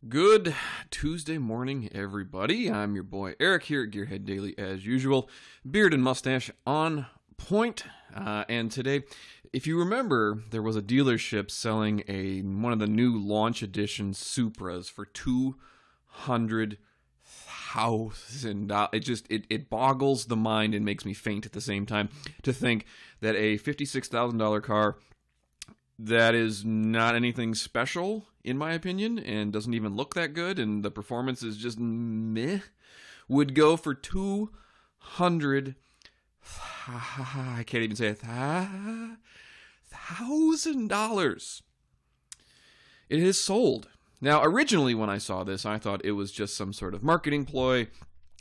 Good Tuesday morning, everybody. I'm your boy Eric here at Gearheaddaily as usual. Beard and mustache on point. And today, if you remember, there was a dealership selling one of the new launch edition Supras for $200,000. It boggles the mind and makes me faint at the same time to think that a $56,000 car that is not anything special, in my opinion, and doesn't even look that good, and the performance is just meh, would go for I can't even say $1,000. It is sold. Now, originally when I saw this, I thought it was just some sort of marketing ploy.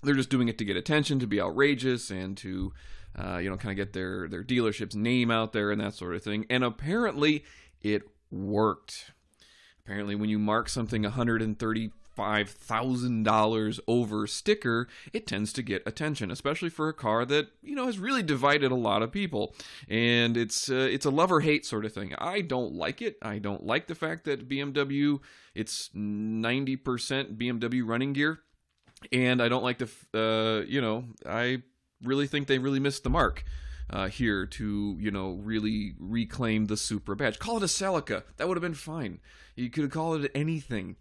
They're just doing it to get attention, to be outrageous, and to kind of get their dealership's name out there and that sort of thing. And apparently it worked. Apparently when you mark something $135,000 over sticker, it tends to get attention, especially for a car that, has really divided a lot of people. And it's a love or hate sort of thing. I don't like it. I don't like the fact that BMW, it's 90% BMW running gear. And I don't like I really think they really missed the mark here to, really reclaim the Supra badge. Call it a Celica. That would have been fine. You could have called it anything,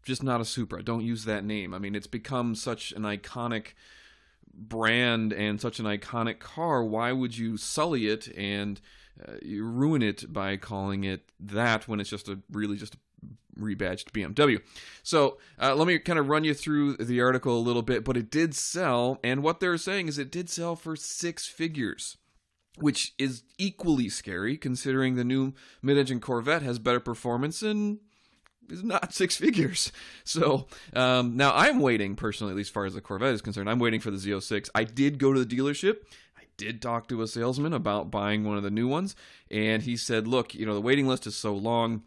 just not a Supra. Don't use that name. I mean, it's become such an iconic brand and such an iconic car. Why would you sully it and you ruin it by calling it that when it's just a rebadged BMW. So let me kind of run you through the article a little bit, but it did sell, and what they're saying is it did sell for six figures, which is equally scary considering the new mid-engine Corvette has better performance and is not six figures. So now I'm waiting, personally, at least as far as the Corvette is concerned, I'm waiting for the Z06. I did go to the dealership. I did talk to a salesman about buying one of the new ones, and he said, look, the waiting list is so long.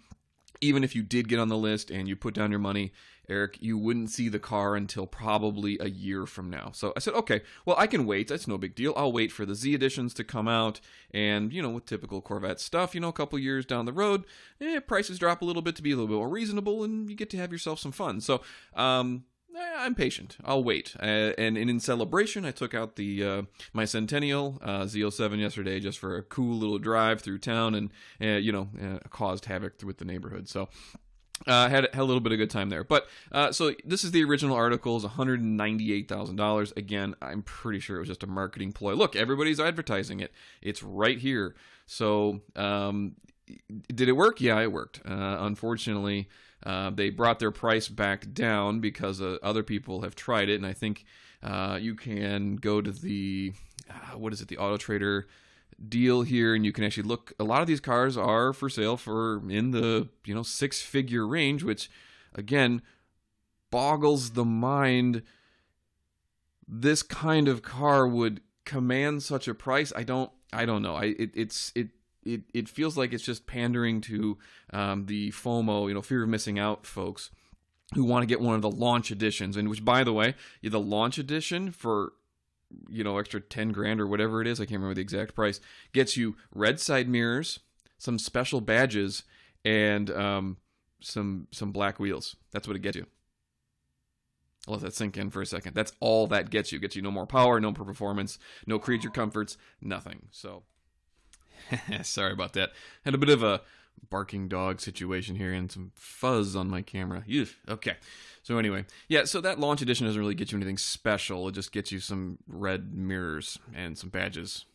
Even if you did get on the list and you put down your money, Eric, you wouldn't see the car until probably a year from now. So I said, okay, well, I can wait. That's no big deal. I'll wait for the Z editions to come out. And, with typical Corvette stuff, a couple years down the road, prices drop a little bit to be a little bit more reasonable, and you get to have yourself some fun. So, I'm patient. I'll wait. And in celebration, I took out my Centennial Z07 yesterday just for a cool little drive through town, and caused havoc with the neighborhood. So had a little bit of good time there. But so this is the original article, is $198,000. Again, I'm pretty sure it was just a marketing ploy. Look, everybody's advertising it. It's right here. So did it work? Yeah, it worked. Unfortunately, they brought their price back down because other people have tried it, and I think you can go to the the Auto Trader deal here, and you can actually look. A lot of these cars are for sale for in the six-figure range, which again boggles the mind. This kind of car would command such a price. I don't know. It feels like it's just pandering to the FOMO, fear of missing out folks who want to get one of the launch editions. And which, by the way, the launch edition for extra 10 grand or whatever it is, I can't remember the exact price, gets you red side mirrors, some special badges, and some black wheels. That's what it gets you. I'll let that sink in for a second. That's all that gets you. Gets you no more power, no more performance, no creature comforts, nothing. So sorry about that. Had a bit of a barking dog situation here and some fuzz on my camera. Okay. So anyway, yeah, so that launch edition doesn't really get you anything special. It just gets you some red mirrors and some badges.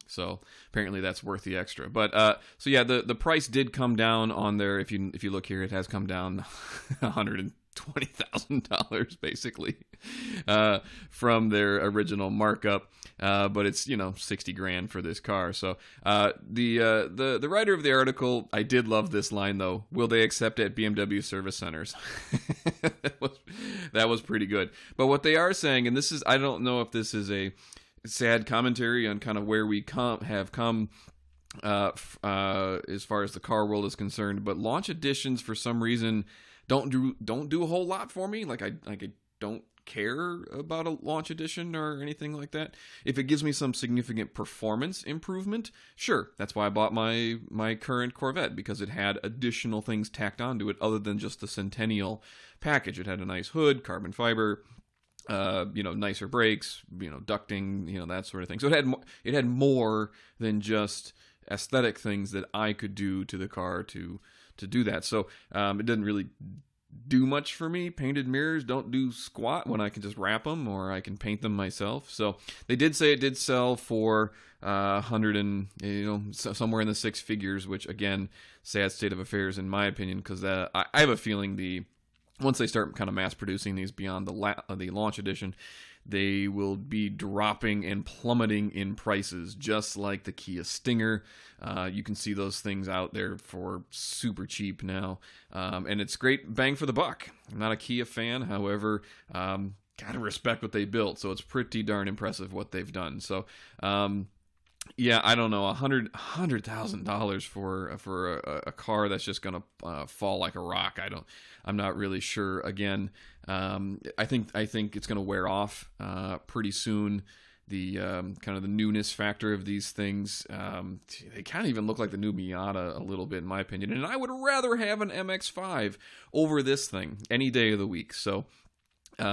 So apparently that's worth the extra. But so yeah, the price did come down on there. If you look here, it has come down $120,000 basically from their original markup. But it's 60 grand for this car. So the writer of the article, I did love this line though. Will they accept it at BMW service centers? that was pretty good. But what they are saying, and this is, I don't know if this is a sad commentary on kind of where we have come as far as the car world is concerned, but launch editions for some reason don't do a whole lot for me. Like I don't care about a launch edition or anything like that. If it gives me some significant performance improvement, sure, that's why I bought my current Corvette, because it had additional things tacked onto it other than just the Centennial package. It had a nice hood, carbon fiber, nicer brakes, ducting, that sort of thing. So it had more than just aesthetic things that I could do to the car to do that. So it didn't really do much for me. Painted mirrors don't do squat when I can just wrap them, or I can paint them myself. So they did say it did sell for 100 and somewhere in the six figures, which again, sad state of affairs in my opinion, because I have a feeling once they start kind of mass producing these beyond the launch edition, they will be dropping and plummeting in prices, just like the Kia Stinger. You can see those things out there for super cheap now, and it's great bang for the buck. I'm not a Kia fan, however, gotta respect what they built, so it's pretty darn impressive what they've done. So, yeah, I don't know, $100,000 for a car that's just gonna fall like a rock. I'm not really sure. Again, I think it's gonna wear off pretty soon. The kind of the newness factor of these things, they kind of even look like the new Miata a little bit, in my opinion. And I would rather have an MX-5 over this thing any day of the week. So, the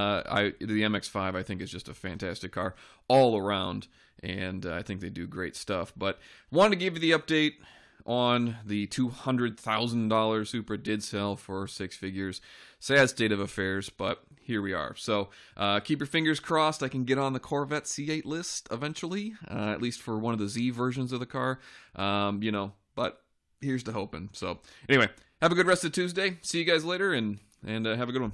MX-5 I think is just a fantastic car all around. And I think they do great stuff. But wanted to give you the update on the $200,000 Supra. Did sell for six figures. Sad state of affairs, but here we are. So keep your fingers crossed I can get on the Corvette C8 list eventually, at least for one of the Z versions of the car. But here's to hoping. So anyway, have a good rest of Tuesday. See you guys later, and have a good one.